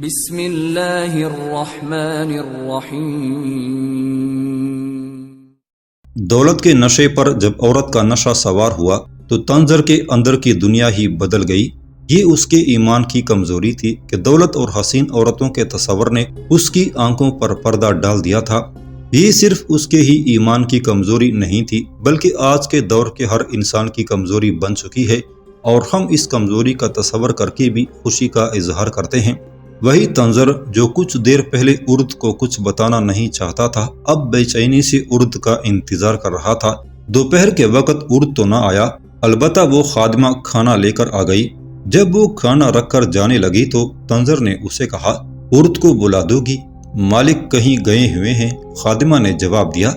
بسم اللہ الرحمن الرحیم۔ دولت کے نشے پر جب عورت کا نشہ سوار ہوا تو تنظر کے اندر کی دنیا ہی بدل گئی۔ یہ اس کے ایمان کی کمزوری تھی کہ دولت اور حسین عورتوں کے تصور نے اس کی آنکھوں پر پردہ ڈال دیا تھا۔ یہ صرف اس کے ہی ایمان کی کمزوری نہیں تھی بلکہ آج کے دور کے ہر انسان کی کمزوری بن چکی ہے، اور ہم اس کمزوری کا تصور کر کے بھی خوشی کا اظہار کرتے ہیں۔ وہی تنظر جو کچھ دیر پہلے ارد کو کچھ بتانا نہیں چاہتا تھا، اب بے چینی سے ارد کا انتظار کر رہا تھا۔ دوپہر کے وقت ارد تو نہ آیا، البتہ وہ خادمہ کھانا لے کر آ گئی۔ جب وہ کھانا رکھ کر جانے لگی تو تنظر نے اسے کہا، ارد کو بلا دو گی؟ مالک کہیں گئے ہوئے ہیں، خادمہ نے جواب دیا۔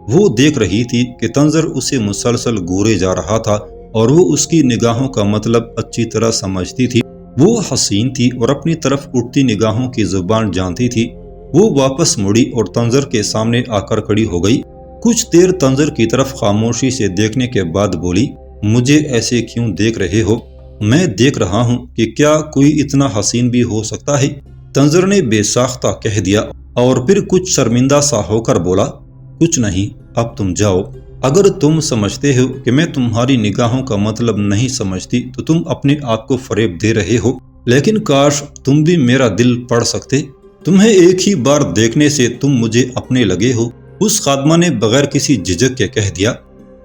وہ دیکھ رہی تھی کہ تنظر اسے مسلسل گورے جا رہا تھا اور وہ اس کی نگاہوں کا مطلب اچھی طرح سمجھتی تھی۔ وہ حسین تھی اور اپنی طرف اٹھتی نگاہوں کی زبان جانتی تھی۔ وہ واپس مڑی اور تنظر کے سامنے آ کر کھڑی ہو گئی۔ کچھ دیر تنظر کی طرف خاموشی سے دیکھنے کے بعد بولی، مجھے ایسے کیوں دیکھ رہے ہو؟ میں دیکھ رہا ہوں کہ کیا کوئی اتنا حسین بھی ہو سکتا ہے؟ تنظر نے بے ساختہ کہہ دیا اور پھر کچھ شرمندہ سا ہو کر بولا، کچھ نہیں، اب تم جاؤ۔ اگر تم سمجھتے ہو کہ میں تمہاری نگاہوں کا مطلب نہیں سمجھتی تو تم اپنے آپ کو فریب دے رہے ہو، لیکن کاش تم بھی میرا دل پڑھ سکتے۔ تمہیں ایک ہی بار دیکھنے سے تم مجھے اپنے لگے ہو۔ اس خادمہ نے بغیر کسی جھجک کے کہہ دیا،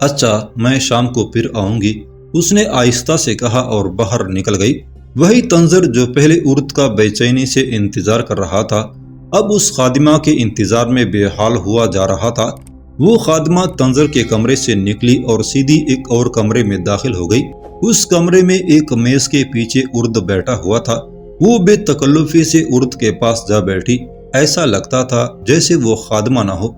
اچھا میں شام کو پھر آؤں گی، اس نے آہستہ سے کہا اور باہر نکل گئی۔ وہی تنظر جو پہلے ارد کا بے چینی سے انتظار کر رہا تھا، اب اس خادمہ کے انتظار میں بے حال ہوا جا رہا تھا۔ وہ خادمہ تنظر کے کمرے سے نکلی اور سیدھی ایک اور کمرے میں داخل ہو گئی۔ اس کمرے میں ایک میز کے پیچھے ارد بیٹھا ہوا تھا۔ وہ بے تکلفی سے ارد کے پاس جا بیٹھی۔ ایسا لگتا تھا جیسے وہ خادمہ نہ ہو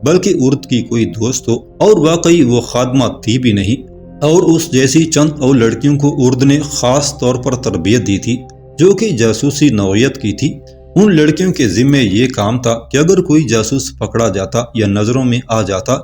بلکہ ارد کی کوئی دوست ہو، اور واقعی وہ خادمہ تھی بھی نہیں، اور اس جیسی چند اور لڑکیوں کو ارد نے خاص طور پر تربیت دی تھی جو کہ جاسوسی نوعیت کی تھی۔ ان لڑکیوں کے ذمے یہ کام تھا کہ اگر کوئی جاسوس پکڑا جاتا یا نظروں میں آ جاتا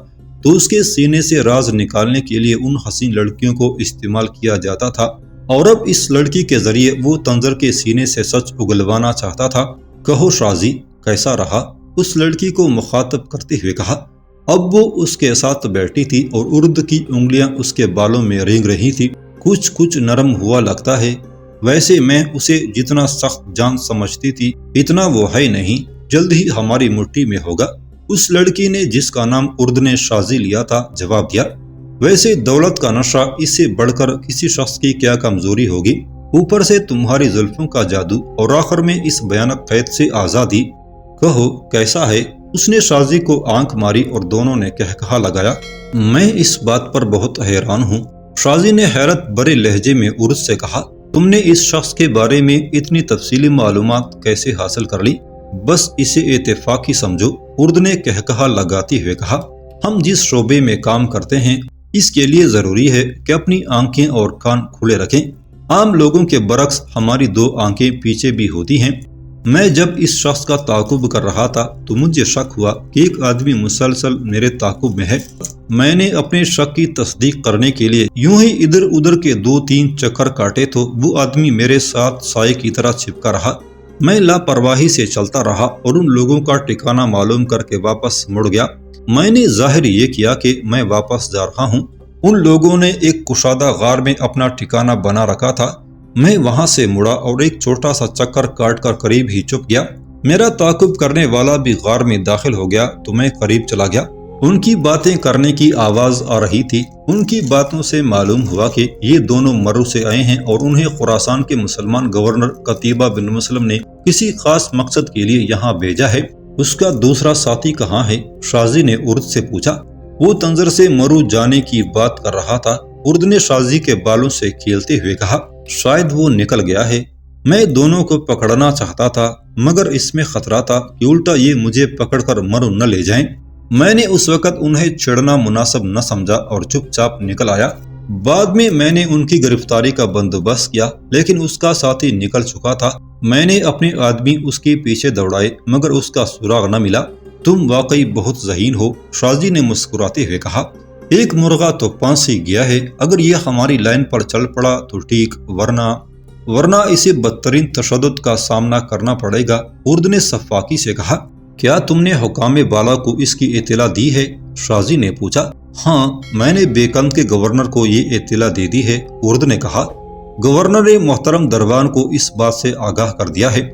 تو اس کے سینے سے راز نکالنے کے لیے ان حسین لڑکیوں کو استعمال کیا جاتا تھا، اور اب اس لڑکی کے ذریعے وہ تنظر کے سینے سے سچ اگلوانا چاہتا تھا۔ کہو شازی، کیسا رہا؟ اس لڑکی کو مخاطب کرتے ہوئے کہا۔ اب وہ اس کے ساتھ بیٹھی تھی اور ارد کی انگلیاں اس کے بالوں میں رینگ رہی تھی۔ کچھ نرم ہوا لگتا ہے، ویسے میں اسے جتنا سخت جان سمجھتی تھی اتنا وہ ہے نہیں، جلد ہی ہماری مٹھی میں ہوگا۔ اس لڑکی نے جس کا نام ارد نے شازی لیا تھا جواب دیا۔ ویسے دولت کا نشہ، اس سے بڑھ کر کسی شخص کی کیا کمزوری ہوگی؟ اوپر سے تمہاری زلفوں کا جادو اور آخر میں اس بھیانک قید سے آزادی۔ کہو کیسا ہے؟ اس نے شازی کو آنکھ ماری اور دونوں نے کہا لگایا، میں اس بات پر بہت حیران ہوں۔ شازی نے حیرت بھرے لہجے میں ارد سے کہا، تم نے اس شخص کے بارے میں اتنی تفصیلی معلومات کیسے حاصل کر لی؟ بس اسے اتفاق ہی سمجھو، ارد نے کہا لگاتے ہوئے کہا۔ ہم جس شعبے میں کام کرتے ہیں اس کے لیے ضروری ہے کہ اپنی آنکھیں اور کان کھلے رکھیں۔ عام لوگوں کے برعکس ہماری دو آنکھیں پیچھے بھی ہوتی ہیں۔ میں جب اس شخص کا تعاقب کر رہا تھا تو مجھے شک ہوا کہ ایک آدمی مسلسل میرے تعاقب میں ہے۔ میں نے اپنے شک کی تصدیق کرنے کے لیے یوں ہی ادھر ادھر کے 2-3 چکر کاٹے تو وہ آدمی میرے ساتھ سائے کی طرح چپکا رہا۔ میں لاپرواہی سے چلتا رہا اور ان لوگوں کا ٹھکانہ معلوم کر کے واپس مڑ گیا۔ میں نے ظاہر یہ کیا کہ میں واپس جا رہا ہوں۔ ان لوگوں نے ایک کشادہ غار میں اپنا ٹھکانہ بنا رکھا تھا۔ میں وہاں سے مڑا اور ایک چھوٹا سا چکر کاٹ کر قریب ہی چھپ گیا۔ میرا تعاقب کرنے والا بھی غار میں داخل ہو گیا تو میں قریب چلا گیا۔ ان کی باتیں کرنے کی آواز آ رہی تھی۔ ان کی باتوں سے معلوم ہوا کہ یہ دونوں مرو سے آئے ہیں اور انہیں خراسان کے مسلمان گورنر قتیبہ بن مسلم نے کسی خاص مقصد کے لیے یہاں بھیجا ہے۔ اس کا دوسرا ساتھی کہاں ہے؟ شازی نے ارد سے پوچھا۔ وہ تنظر سے مرو جانے کی بات کر رہا تھا۔ ارد نے شازی کے بالوں سے کھیلتے ہوئے کہا، شاید وہ نکل گیا ہے۔ میں دونوں کو پکڑنا چاہتا تھا مگر اس میں خطرہ تھا کہ الٹا یہ مجھے پکڑ کر مرو نہ لے جائیں۔ میں نے اس وقت انہیں چھیڑنا مناسب نہ سمجھا اور چپ چاپ نکل آیا۔ بعد میں نے ان کی گرفتاری کا بندوبست کیا لیکن اس کا ساتھی نکل چکا تھا۔ میں نے اپنے آدمی اس کے پیچھے دوڑائے مگر اس کا سراغ نہ ملا۔ تم واقعی بہت ذہین ہو، شازی نے مسکراتے ہوئے کہا۔ ایک مرغہ تو پھانس ہی گیا ہے، اگر یہ ہماری لائن پر چل پڑا تو ٹھیک، ورنہ ورنہ اسے بدترین تشدد کا سامنا کرنا پڑے گا۔ ارد نے سفاکی سے کہا، کیا تم نے حکام بالا کو اس کی اطلاع دی ہے؟ شازی نے پوچھا۔ ہاں، میں نے بیکند کے گورنر کو یہ اطلاع دے دی ہے، ارد نے کہا۔ گورنر نے محترم دربان کو اس بات سے آگاہ کر دیا ہے۔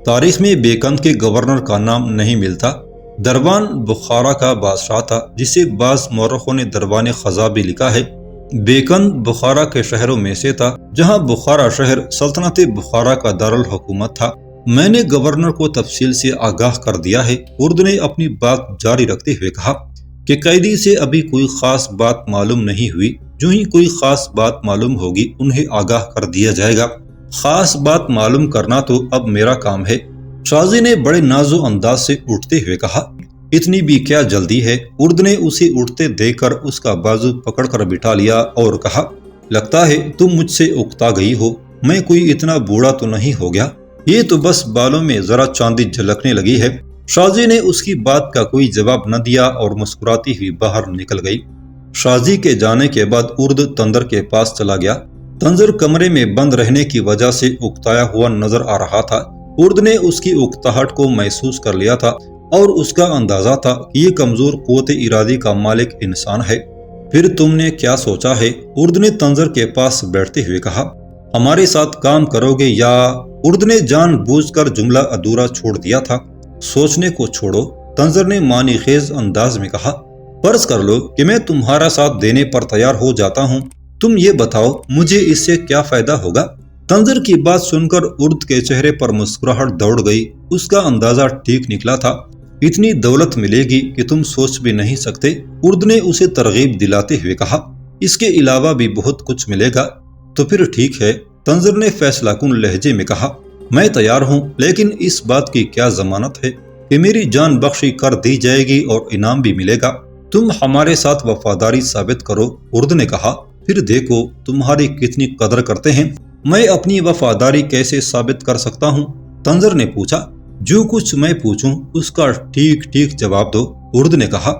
تاریخ میں بیکند کے گورنر کا نام نہیں ملتا۔ دربان بخارا کا بادشاہ تھا، جسے بعض مورخوں نے دربان خزاں بھی لکھا ہے۔ بیکند بخارا کے شہروں میں سے تھا، جہاں بخارا شہر سلطنت بخارا کا دارالحکومت تھا۔ میں نے گورنر کو تفصیل سے آگاہ کر دیا ہے، ارد نے اپنی بات جاری رکھتے ہوئے کہا، کہ قیدی سے ابھی کوئی خاص بات معلوم نہیں ہوئی۔ جو ہی کوئی خاص بات معلوم ہوگی انہیں آگاہ کر دیا جائے گا۔ خاص بات معلوم کرنا تو اب میرا کام ہے، شازی نے بڑے نازو انداز سے اٹھتے ہوئے کہا۔ اتنی بھی کیا جلدی ہے؟ ارد نے اسے اٹھتے دیکھ کر اس کا بازو پکڑ کر بٹھا لیا اور کہا، لگتا ہے تم مجھ سے اکتا گئی ہو۔ میں کوئی اتنا بوڑھا تو نہیں ہو گیا، یہ تو بس بالوں میں ذرا چاندی جھلکنے لگی ہے۔ شازی نے اس کی بات کا کوئی جواب نہ دیا اور مسکراتی ہوئی باہر نکل گئی۔ شازی کے جانے کے بعد ارد تندر کے پاس چلا گیا۔ تنظر کمرے میں بند رہنے کی وجہ سے اکتایا ہوا نظر آ رہا تھا۔ ارد نے اس کی اکتاہٹ کو محسوس کر لیا تھا اور اس کا اندازہ تھا کہ یہ کمزور قوت ارادی کا مالک انسان ہے۔ پھر تم نے کیا سوچا ہے؟ ارد نے تنظر کے پاس بیٹھتے ہوئے کہا۔ ہمارے ساتھ کام کرو گے یا؟ ارد نے جان بوجھ کر جملہ ادھورا چھوڑ دیا تھا۔ سوچنے کو چھوڑو، تنظر نے معنی خیز انداز میں کہا۔ فرض کر لو کہ میں تمہارا ساتھ دینے پر تیار ہو جاتا ہوں، تم یہ بتاؤ مجھے اس سے کیا فائدہ ہوگا؟ تنظر کی بات سن کر ارد کے چہرے پر مسکراہٹ دوڑ گئی۔ اس کا اندازہ ٹھیک نکلا تھا۔ اتنی دولت ملے گی کہ تم سوچ بھی نہیں سکتے، ارد نے اسے ترغیب دلاتے ہوئے کہا۔ اس کے علاوہ بھی بہت کچھ ملے گا۔ تو پھر ٹھیک ہے، تنظر نے فیصلہ کن لہجے میں کہا، میں تیار ہوں، لیکن اس بات کی کیا ضمانت ہے کہ میری جان بخشی کر دی جائے گی اور انعام بھی ملے گا؟ تم ہمارے ساتھ وفاداری ثابت کرو، ارد نے کہا، پھر دیکھو تمہاری کتنی قدر کرتے ہیں۔ میں اپنی وفاداری کیسے ثابت کر سکتا ہوں؟ تنظر نے پوچھا۔ جو کچھ میں پوچھوں اس کا ٹھیک ٹھیک جواب دو، ارد نے کہا۔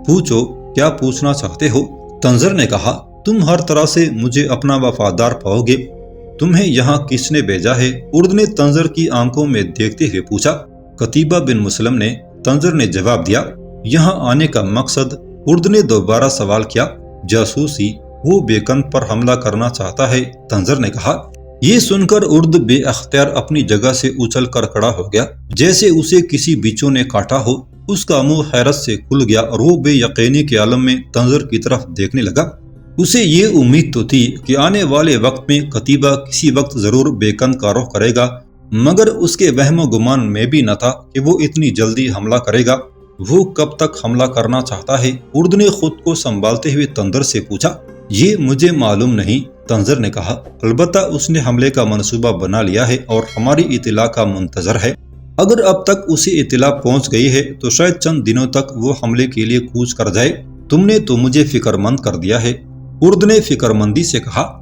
پوچھو، کیا پوچھنا چاہتے ہو؟ تنظر نے کہا۔ تم ہر طرح سے مجھے اپنا وفادار پاؤ گے۔ تمہیں یہاں کس نے بھیجا ہے؟ ارد نے تنظر کی آنکھوں میں دیکھتے ہوئے پوچھا۔ قتیبہ بن مسلم نے، تنظر نے جواب دیا۔ یہاں آنے کا مقصد؟ ارد نے دوبارہ سوال کیا۔ جاسوسی، وہ بیکند پر حملہ کرنا چاہتا ہے، تنظر نے کہا۔ یہ سن کر ارد بے اختیار اپنی جگہ سے اچھل کر کھڑا ہو گیا، جیسے اسے کسی بچھو نے کاٹا ہو۔ اس کا منہ حیرت سے کھل گیا اور وہ بے یقینی کے عالم میں تنظر کی طرف دیکھنے لگا۔ اسے یہ امید تو تھی کہ آنے والے وقت میں قتیبہ کسی وقت ضرور بیکند کا رخ کرے گا، مگر اس کے وہم و گمان میں بھی نہ تھا کہ وہ اتنی جلدی حملہ کرے گا۔ وہ کب تک حملہ کرنا چاہتا ہے؟ ارد نے خود کو سنبھالتے ہوئے تنظر سے پوچھا۔ یہ مجھے معلوم نہیں، تنظر نے کہا، البتہ اس نے حملے کا منصوبہ بنا لیا ہے اور ہماری اطلاع کا منتظر ہے۔ اگر اب تک اسے اطلاع پہنچ گئی ہے تو شاید چند دنوں تک وہ حملے کے لیے کوچ کر جائے۔ تم نے تو مجھے فکر مند کر دیا ہے، ارد نے فکر مندی سے کہا۔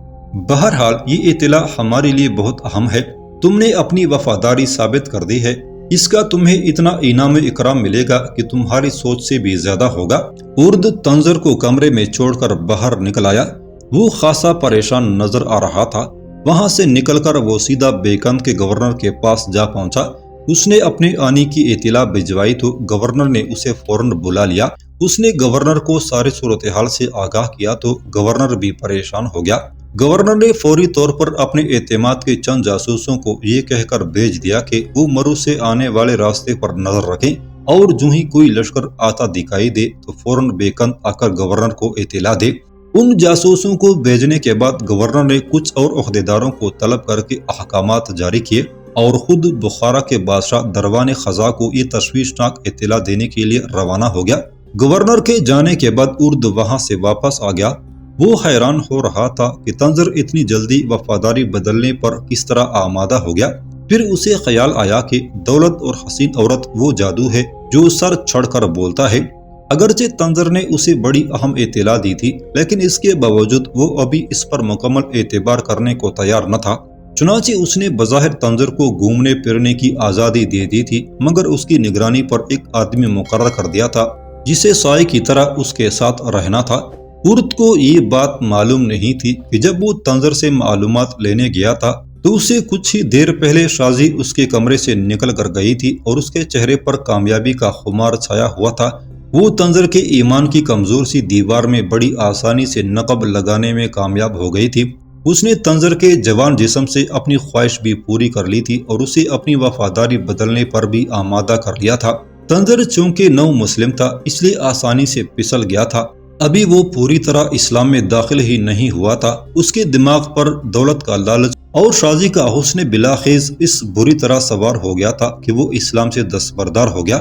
بہرحال یہ اطلاع ہمارے لیے بہت اہم ہے۔ تم نے اپنی وفاداری ثابت کر دی ہے، اس کا تمہیں اتنا انعام اکرام ملے گا کہ تمہاری سوچ سے بھی زیادہ ہوگا۔ ارد تنظر کو کمرے میں چھوڑ کر باہر نکل آیا۔ وہ خاصا پریشان نظر آ رہا تھا۔ وہاں سے نکل کر وہ سیدھا بیکند کے گورنر کے پاس جا پہنچا۔ اس نے اپنے آنے کی اطلاع بھجوائی تو گورنر نے اسے فوراً بلا لیا۔ اس نے گورنر کو سارے صورتحال سے آگاہ کیا تو گورنر بھی پریشان ہو گیا۔ گورنر نے فوری طور پر اپنے اعتماد کے چند جاسوسوں کو یہ کہہ کر بھیج دیا کہ وہ مرو سے آنے والے راستے پر نظر رکھیں اور جو ہی کوئی لشکر آتا دکھائی دے تو فوراً بیکند آ کر گورنر کو اطلاع دے۔ ان جاسوسوں کو بھیجنے کے بعد گورنر نے کچھ اور عہدیداروں کو طلب کر کے احکامات جاری کیے اور خود بخارا کے بادشاہ دربان خزاں کو یہ تشویشناک اطلاع دینے کے لیے روانہ ہو گیا۔ گورنر کے جانے کے بعد ارد وہاں سے واپس آ گیا۔ وہ حیران ہو رہا تھا کہ تنظر اتنی جلدی وفاداری بدلنے پر کس طرح آمادہ ہو گیا۔ پھر اسے خیال آیا کہ دولت اور حسین عورت وہ جادو ہے جو سر چڑھ کر بولتا ہے۔ اگرچہ تنظر نے اسے بڑی اہم اطلاع دی تھی، لیکن اس کے باوجود وہ ابھی اس پر مکمل اعتبار کرنے کو تیار نہ تھا۔ چنانچہ اس نے بظاہر تنظر کو گھومنے پھرنے کی آزادی دے دی تھی، مگر اس کی نگرانی پر ایک آدمی مقرر کر دیا تھا جسے سائے کی طرح اس کے ساتھ رہنا تھا۔ ارد کو یہ بات معلوم نہیں تھی کہ جب وہ تنظر سے معلومات لینے گیا تھا تو اسے کچھ ہی دیر پہلے شازی اس کے کمرے سے نکل کر گئی تھی اور اس کے چہرے پر کامیابی کا خمار چھایا ہوا تھا۔ وہ تنظر کے ایمان کی کمزور سی دیوار میں بڑی آسانی سے نقب لگانے میں کامیاب ہو گئی تھی۔ اس نے تنظر کے جوان جسم سے اپنی خواہش بھی پوری کر لی تھی اور اسے اپنی وفاداری بدلنے پر بھی آمادہ کر لیا تھا۔ تنظر چونکہ نو مسلم تھا اس لیے آسانی سے پھسل گیا تھا۔ ابھی وہ پوری طرح اسلام میں داخل ہی نہیں ہوا تھا۔ اس کے دماغ پر دولت کا لالچ اور شازی کا حسن بلاخیز اس بری طرح سوار ہو گیا تھا کہ وہ اسلام سے دستبردار ہو گیا۔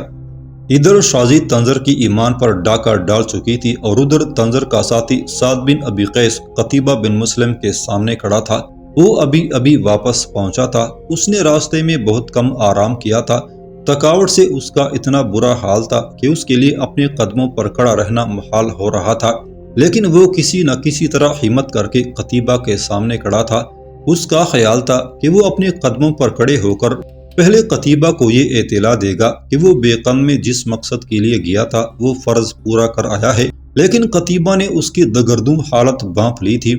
ادھر شازی تنظر کی ایمان پر ڈاکہ ڈال چکی تھی اور ادھر تنظر کا ساتھی سعد بن ابی قیس قتیبہ بن مسلم کے سامنے کھڑا تھا۔ وہ ابھی واپس پہنچا تھا۔ اس نے راستے میں بہت کم آرام کیا تھا۔ تھکاوٹ سے اس کا اتنا برا حال تھا کہ اس کے لیے اپنے قدموں پر کھڑا رہنا محال ہو رہا تھا، لیکن وہ کسی نہ کسی طرح ہمت کر کے قتیبہ کے سامنے کھڑا تھا۔ اس کا خیال تھا کہ وہ اپنے قدموں پر کھڑے ہو کر پہلے قتیبہ کو یہ اطلاع دے گا کہ وہ بے قن میں جس مقصد کے لیے گیا تھا وہ فرض پورا کر آیا ہے، لیکن قتیبہ نے اس کی دگردوں حالت بانپ لی تھی۔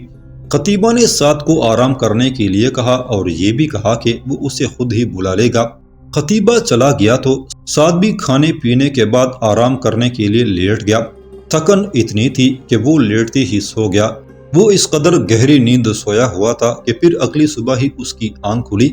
قتیبہ نے سعد کو آرام کرنے کے لیے کہا اور یہ بھی کہا کہ وہ اسے خود ہی بلا لے گا۔ قتیبہ چلا گیا تو سعد بھی کھانے پینے کے بعد آرام کرنے کے لیے لیٹ گیا۔ تھکن اتنی تھی کہ وہ لیٹتے ہی سو گیا۔ وہ اس قدر گہری نیند سویا ہوا تھا کہ پھر اگلی صبح ہی اس کی آنکھ کھلی۔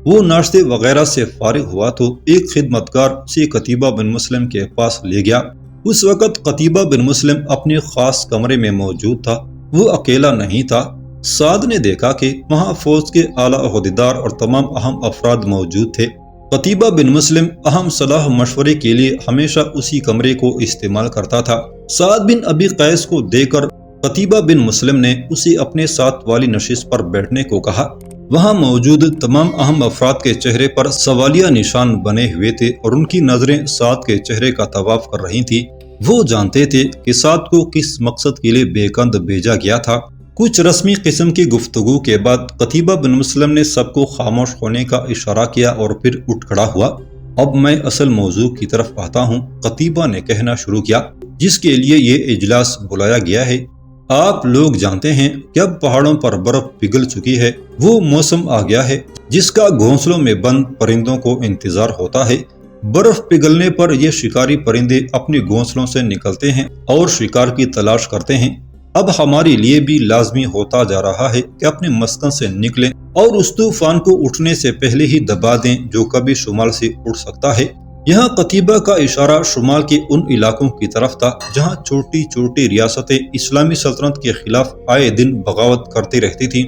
وہ ناشتے وغیرہ سے فارغ ہوا تو ایک خدمتگار اسے قتیبہ بن مسلم کے پاس لے گیا۔ اس وقت قتیبہ بن مسلم اپنے خاص کمرے میں موجود تھا۔ وہ اکیلا نہیں تھا۔ سعد نے دیکھا کہ وہاں فوج کے اعلیٰ عہدیدار اور تمام اہم افراد موجود تھے۔ قتیبہ بن مسلم اہم صلاح مشورے کے لیے ہمیشہ اسی کمرے کو استعمال کرتا تھا۔ سعد بن ابی قیس کو دیکھ کر قتیبہ بن مسلم نے اسے اپنے ساتھ والی نشست پر بیٹھنے کو کہا۔ وہاں موجود تمام اہم افراد کے چہرے پر سوالیہ نشان بنے ہوئے تھے اور ان کی نظریں سعد کے چہرے کا طواف کر رہی تھیں۔ وہ جانتے تھے کہ سعد کو کس مقصد کے لیے بیکند بھیجا گیا تھا۔ کچھ رسمی قسم کی گفتگو کے بعد قتیبہ بن مسلم نے سب کو خاموش ہونے کا اشارہ کیا اور پھر اٹھ کھڑا ہوا۔ اب میں اصل موضوع کی طرف آتا ہوں، قتیبہ نے کہنا شروع کیا، جس کے لیے یہ اجلاس بلایا گیا ہے۔ آپ لوگ جانتے ہیں کہ اب پہاڑوں پر برف پگھل چکی ہے۔ وہ موسم آ گیا ہے جس کا گھونسلوں میں بند پرندوں کو انتظار ہوتا ہے۔ برف پگھلنے پر یہ شکاری پرندے اپنے گھونسلوں سے نکلتے ہیں اور شکار کی تلاش کرتے ہیں۔ اب ہمارے لیے بھی لازمی ہوتا جا رہا ہے کہ اپنے مسکن سے نکلیں اور اس طوفان کو اٹھنے سے پہلے ہی دبا دیں جو کبھی شمال سے اٹھ سکتا ہے۔ یہاں قتیبہ کا اشارہ شمال کے ان علاقوں کی طرف تھا جہاں چھوٹی چھوٹی ریاستیں اسلامی سلطنت کے خلاف آئے دن بغاوت کرتی رہتی تھیں۔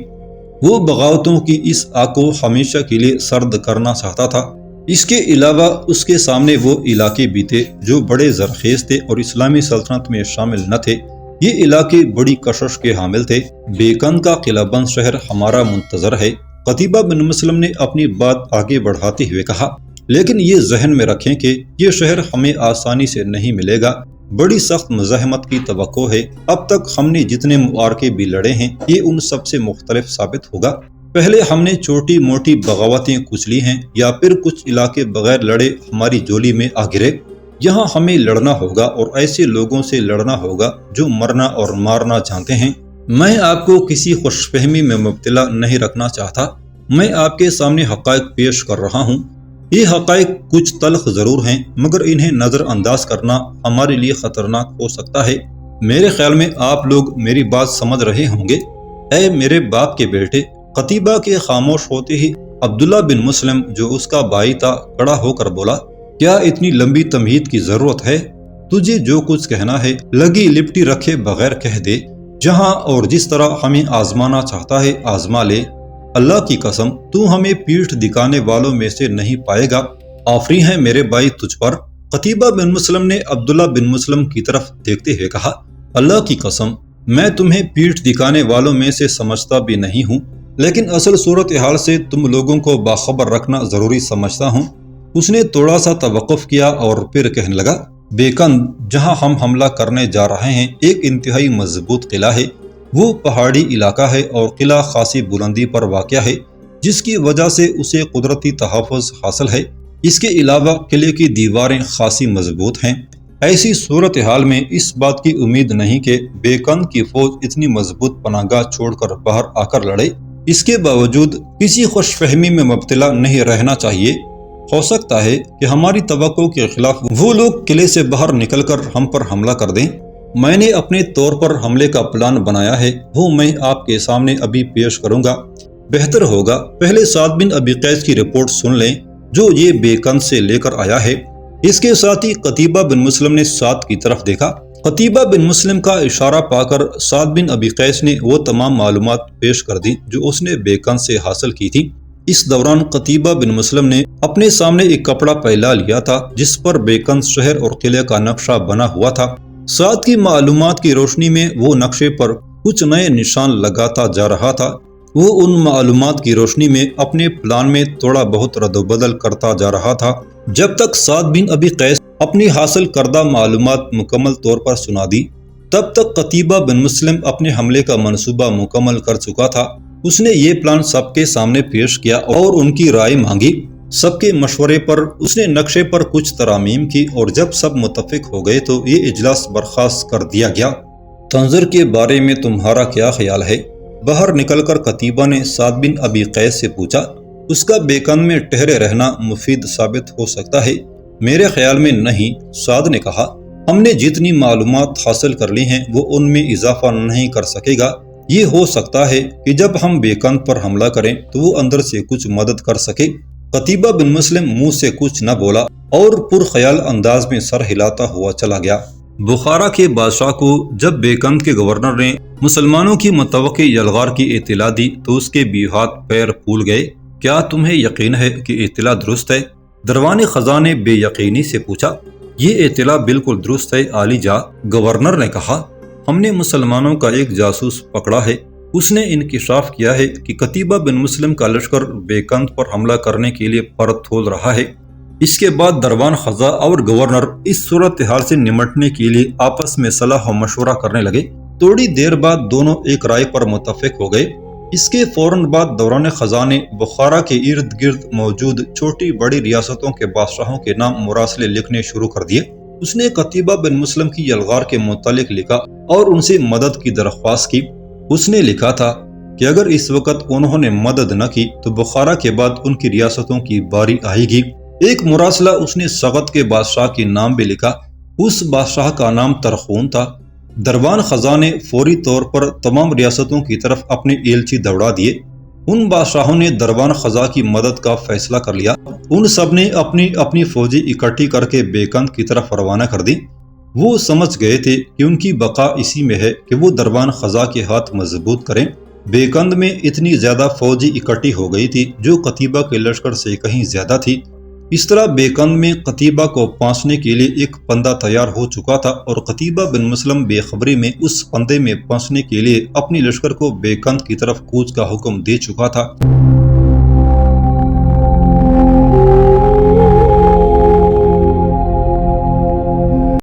وہ بغاوتوں کی اس آگ کو ہمیشہ کے لیے سرد کرنا چاہتا تھا۔ اس کے علاوہ اس کے سامنے وہ علاقے بھی تھے جو بڑے زرخیز تھے اور اسلامی سلطنت میں شامل نہ تھے۔ یہ علاقے بڑی کشش کے حامل تھے۔ بیکن کا قلعہ بند شہر ہمارا منتظر ہے، قتیبہ بن مسلم نے اپنی بات آگے بڑھاتے ہوئے کہا، لیکن یہ ذہن میں رکھیں کہ یہ شہر ہمیں آسانی سے نہیں ملے گا۔ بڑی سخت مزاحمت کی توقع ہے۔ اب تک ہم نے جتنے معرکے بھی لڑے ہیں یہ ان سب سے مختلف ثابت ہوگا۔ پہلے ہم نے چھوٹی موٹی بغاوتیں کچلی ہیں یا پھر کچھ علاقے بغیر لڑے ہماری جولی میں آ گرے۔ یہاں ہمیں لڑنا ہوگا اور ایسے لوگوں سے لڑنا ہوگا جو مرنا اور مارنا جانتے ہیں۔ میں آپ کو کسی خوش فہمی میں مبتلا نہیں رکھنا چاہتا۔ میں آپ کے سامنے حقائق پیش کر رہا ہوں۔ یہ حقائق کچھ تلخ ضرور ہیں مگر انہیں نظر انداز کرنا ہمارے لیے خطرناک ہو سکتا ہے۔ میرے خیال میں آپ لوگ میری بات سمجھ رہے ہوں گے۔ اے میرے باپ کے بیٹے، قتیبہ کے خاموش ہوتے ہی عبداللہ بن مسلم جو اس کا بھائی تھا کھڑا ہو کر بولا، کیا اتنی لمبی تمہید کی ضرورت ہے؟ تجھے جو کچھ کہنا ہے لگی لپٹی رکھے بغیر کہہ دے۔ جہاں اور جس طرح ہمیں آزمانا چاہتا ہے آزما لے۔ اللہ کی قسم تو ہمیں پیٹھ دکھانے والوں میں سے نہیں پائے گا۔ آفرین ہے میرے بھائی تجھ پر۔ قتیبہ بن مسلم نے عبداللہ بن مسلم کی طرف دیکھتے ہوئے کہا، اللہ کی قسم میں تمہیں پیٹھ دکھانے والوں میں سے سمجھتا بھی نہیں ہوں، لیکن اصل صورتحال سے تم لوگوں کو باخبر رکھنا ضروری سمجھتا ہوں۔ اس نے تھوڑا سا توقف کیا اور پھر کہنے لگا، بیکن جہاں ہم حملہ کرنے جا رہے ہیں ایک انتہائی مضبوط قلعہ ہے۔ وہ پہاڑی علاقہ ہے اور قلعہ خاصی بلندی پر واقع ہے جس کی وجہ سے اسے قدرتی تحفظ حاصل ہے۔ اس کے علاوہ قلعے کی دیواریں خاصی مضبوط ہیں۔ ایسی صورتحال میں اس بات کی امید نہیں کہ بیکن کی فوج اتنی مضبوط پناہ گاہ چھوڑ کر باہر آ کر لڑے۔ اس کے باوجود کسی خوش فہمی میں مبتلا نہیں رہنا چاہیے۔ ہو سکتا ہے کہ ہماری توقع کے خلاف وہ لوگ قلعے سے باہر نکل کر ہم پر حملہ کر دیں۔ میں نے اپنے طور پر حملے کا پلان بنایا ہے، وہ میں آپ کے سامنے ابھی پیش کروں گا۔ بہتر ہوگا پہلے سعد بن ابی قیس کی رپورٹ سن لیں جو یہ بیکند سے لے کر آیا ہے۔ اس کے ساتھ ہی قتیبہ بن مسلم نے سعد کی طرف دیکھا۔ قتیبہ بن مسلم کا اشارہ پا کر سعد بن ابی قیس نے وہ تمام معلومات پیش کر دی جو اس نے بیکند سے حاصل کی تھی۔ اس دوران قتیبہ بن مسلم نے اپنے سامنے ایک کپڑا پھیلا لیا تھا جس پر بیکند شہر اور قلعے کا نقشہ بنا ہوا تھا۔ سعد کی معلومات کی روشنی میں وہ نقشے پر کچھ نئے نشان لگاتا جا رہا تھا۔ وہ ان معلومات کی روشنی میں اپنے پلان میں تھوڑا بہت رد و بدل کرتا جا رہا تھا۔ جب تک سعد بن ابی قیس اپنی حاصل کردہ معلومات مکمل طور پر سنا دی، تب تک قتیبہ بن مسلم اپنے حملے کا منصوبہ مکمل کر چکا تھا۔ اس نے یہ پلان سب کے سامنے پیش کیا اور ان کی رائے مانگی۔ سب کے مشورے پر اس نے نقشے پر کچھ ترامیم کی اور جب سب متفق ہو گئے تو یہ اجلاس برخاست کر دیا گیا۔ تنظر کے بارے میں تمہارا کیا خیال ہے؟ باہر نکل کر قتیبہ نے سعد بن ابی قیس سے پوچھا۔ اس کا بیکند میں ٹھہرے رہنا مفید ثابت ہو سکتا ہے۔ میرے خیال میں نہیں، سعد نے کہا۔ ہم نے جتنی معلومات حاصل کر لی ہیں وہ ان میں اضافہ نہیں کر سکے گا۔ یہ ہو سکتا ہے کہ جب ہم بیکند پر حملہ کریں تو وہ اندر سے کچھ مدد کر سکے۔ قتیبہ بن مسلم منہ سے کچھ نہ بولا اور پرخیال انداز میں سر ہلاتا ہوا چلا گیا۔ بخارا کے بادشاہ کو جب بیکند کے گورنر نے مسلمانوں کی متوقع یلغار کی اطلاع دی تو اس کے بھی ہاتھ پیر پھول گئے۔ کیا تمہیں یقین ہے کہ اطلاع درست ہے؟ دروان خزاں نے بے یقینی سے پوچھا۔ یہ اطلاع بالکل درست ہے عالی جاں، گورنر نے کہا۔ ہم نے مسلمانوں کا ایک جاسوس پکڑا ہے۔ اس نے انکشاف کیا ہے کہ قتیبہ بن مسلم کا لشکر بیکند پر حملہ کرنے کے لیے پر تھول رہا ہے۔ اس کے بعد دروان خزاں اور گورنر اس صورتحال سے نمٹنے کے لیے آپس میں صلاح و مشورہ کرنے لگے۔ تھوڑی دیر بعد دونوں ایک رائے پر متفق ہو گئے۔ اس کے فوراً بعد دوران خزاں نے بخارا کے ارد گرد موجود چھوٹی بڑی ریاستوں کے بادشاہوں کے نام مراسلے لکھنے شروع کر دیے۔ اس نے قتیبہ بن مسلم کی یلغار کے متعلق لکھا اور ان سے مدد کی درخواست کی۔ اس نے لکھا تھا کہ اگر اس وقت انہوں نے مدد نہ کی تو بخارا کے بعد ان کی ریاستوں کی باری آئے گی۔ ایک مراسلہ اس نے سغد کے بادشاہ کے نام بھی لکھا۔ اس بادشاہ کا نام ترخون تھا۔ دروان خزاں نے فوری طور پر تمام ریاستوں کی طرف اپنے ایلچی دوڑا دیے۔ ان بادشاہوں نے دروان خزاں کی مدد کا فیصلہ کر لیا۔ ان سب نے اپنی اپنی فوجیں اکٹھی کر کے بیکند کی طرف روانہ کر دی۔ وہ سمجھ گئے تھے کہ ان کی بقا اسی میں ہے کہ وہ دروان خزاں کے ہاتھ مضبوط کریں۔ بیکند میں اتنی زیادہ فوجیں اکٹھی ہو گئی تھی جو قتیبہ کے لشکر سے کہیں زیادہ تھی۔ اس طرح بیکند میں قتیبہ کو پہنچنے کے لیے ایک پندہ تیار ہو چکا تھا اور قتیبہ بن مسلم بے خبری میں اس پندے میں پہنچنے کے لیے اپنی لشکر کو بیکند کی طرف کوچ کا حکم دے چکا تھا۔